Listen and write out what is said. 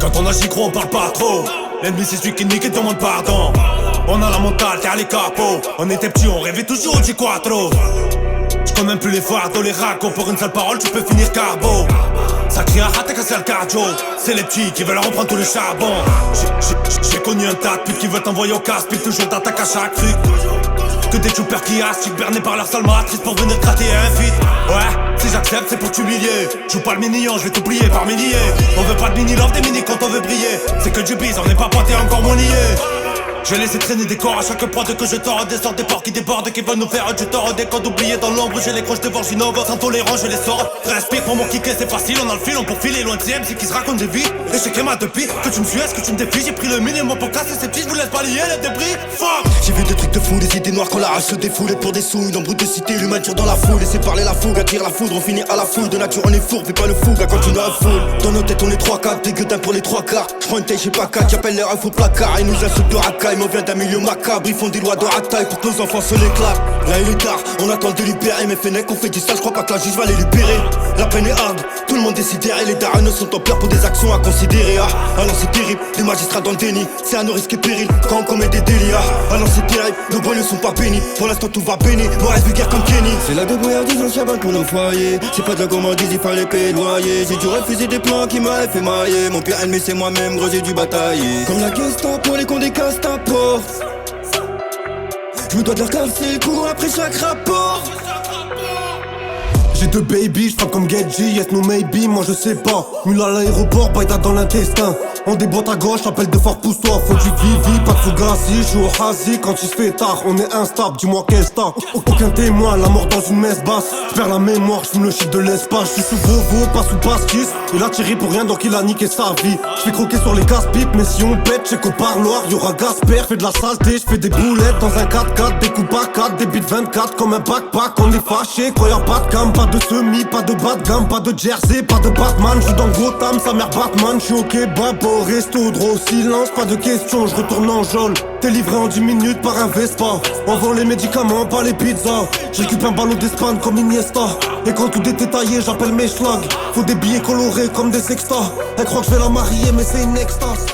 Quand on agit gros on parle pas trop. L'ennemi c'est celui qui nique et demande pardon. On a la mentale, t'es les capots. On était petits, on rêvait toujours du quattro. J'connais même plus les fardeaux, les racos. Pour une seule parole tu peux finir carbo. Ça crie à rater quand c'est le cardio. C'est les petits qui veulent reprendre tout le charbon. J'ai connu un tas de putes qui veulent t'envoyer au casse-pipe. Toujours d'attaque à chaque fric. Que des choupers qui astiquent, bernés par leur sale matrice pour venir gratter un feat. Ouais, si j'accepte c'est pour t'humilier. Joue pas le mini-on, je vais t'oublier par milliers. On veut pas de mini-love, des mini quand on veut briller. C'est que du bise, on n'est pas pointé encore mon lié. Je vais laisser traîner des corps à chaque pointe que je tords. Des sortes des porcs qui débordent, qui veulent nous faire du tort. Des codes oubliés dans l'ombre, j'ai les croches de voir j'innove. Sans tolérant, je les sors. Respire pour mon kicker, c'est facile, on a le fil, on pour filer loin de CM, qui se raconte des vies. Et chez Kéma depuis que tu me suis, est-ce que tu me défies? J'ai pris le minimum pour casser ces petits, je vous laisse balayer les débris. Fuck! J'ai vu des trucs de fou, des idées noires quand la rage se défoule. Et pour des sous, une embrouille de cité, l'humain tire dans la foule. Laisser parler la fougue, attire la foudre, on finit à la foule. De nature on est fourbe, fais pas le fou, à continuer à foule. Dans nos têtes on est 3-4, des gueudins pour les 3 quarts. J'prends une taille, j'ai pas 4, j'appelle les refs au placard. Ils nous insultent de racaille, mais on vient d'un milieu macabre. Ils font des lois de rataille pour que nos enfants se l'éclatent. Là il est tard, on attend de libérer. Mais Fennec on fait du sale, j'crois pas que la juge va les libérer. La peine est hard, tout le monde est sidéré. Les darons sont en pleurs pour des actions à considérer. Alors c'est terrible, les magistrats dans le déni. C'est à nos risques et périls quand on commet des délits. Alors c'est terrible, nos banlieues sont pas bénis. Pour l'instant tout va béni, on reste vulgaire comme Kenny. C'est la débrouillardise, on chabane pour nos foyers. C'est pas de la gourmandise, il fallait payer le loyer. J'ai dû refuser des plans qui m'avaient fait mailler. Mon pire ennemi c'est moi-même, gros j'ai dû batailler. Comme la Gestapo, les cons des casse ta porte. Je me dois de leur casser le cou après chaque rapport. J'ai deux baby, j'frappe comme Gedji, yes no maybe, moi je sais pas. Mule à l'aéroport, baïda dans l'intestin. On déboîte à gauche, appelle de fort pousse-toi. Faut du Vivi, pas de Fugazi, joue au Hazi. Quand il se fait tard, on est instable, dis-moi qu'est-ce t'as. Aucun témoin, la mort dans une messe basse. J'perds la mémoire, j'fume le shit de l'espace. J'suis sous Vovo, pas sous Pasquis. Il a tiré pour rien donc il a niqué sa vie. J'fais croquer sur les casse-pipes, mais si on pète, check au parloir. Y'aura Gasper, fait de la saleté, j'fais des boulettes dans un 4x4. Des coupes à 4, des beats 24 comme un backpack. On est fâché, quand y'a pas de cam, pas de semi, pas de bas de gamme, pas de jersey, pas de Batman. J'joue dans Gotham, sa mère Batman. J'suis au kebab, au resto, drôle, silence, pas de questions. J'retourne en jaune, t'es livré en 10 minutes par un Vespa. On vend les médicaments, pas les pizzas. J'récupère un ballon d'Espagne comme Iniesta. Et quand tout est détaillé, j'appelle mes schlags. Faut des billets colorés comme des sextas. Elle croit que je vais la marier, mais c'est une extase.